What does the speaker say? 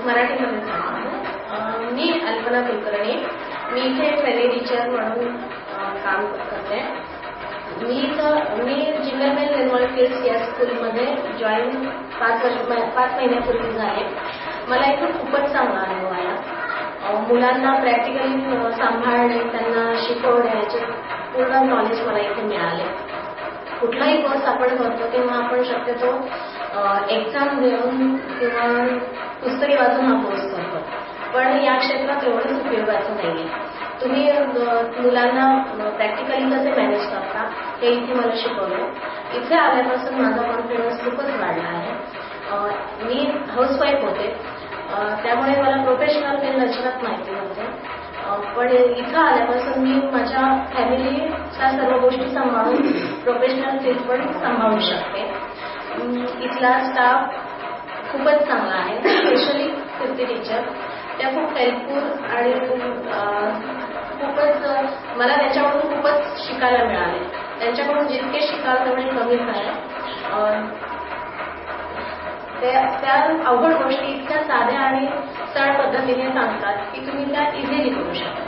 मराठीमध्ये सांगतो. मी अल्पना कुलकर्णी. मी इथे फेरी टीचर म्हणून काम करते. मी जिल्ह्यातील निर्मळ किड्स या स्कूलमध्ये जॉईन 5 महिन्यापूर्वी झाले. मला इथं खूपच चांगला अनुभव आला. मुलांना प्रॅक्टिकली सांभाळणे, त्यांना शिकवणे याचे पूर्ण नॉलेज मला इथे मिळाले. कुठलाही कोर्स आपण करतो तेव्हा आपण शक्यतो एक्झाम देऊन किंवा पुस्तकी वाचून हा कोर्स करतो, पण या क्षेत्रात एवढंच उपयोगाचं नाहीये. तुम्ही मुलांना प्रॅक्टिकली कसे मॅनेज करता हे इथे मला शिकवलं. इथे आल्यापासून माझा कॉन्फिडन्स खूपच वाढला आहे. मी हाऊसवाईफ होते, त्यामुळे मला प्रोफेशनल फील्ड अजिबात माहिती नव्हते, पण इथं आल्यापासून मी माझ्या फॅमिलीच्या सर्व गोष्टी सांभाळून प्रोफेशनल फील्ड पण सांभाळू शकते. इथला स्टाफ खूपच चांगला आहे, स्पेशली कीर्ती टीचर. त्या खूप हेल्पफुल आणि खूपच मला त्यांच्याकडून खूपच शिकायला मिळाले. त्यांच्याकडून जितके शिकाल तेवढे कमीच आहे. त्या अवघड गोष्टी इतक्या साध्या आणि सरळ पद्धतीने सांगतात की तुम्ही त्या इझिली करू शकता.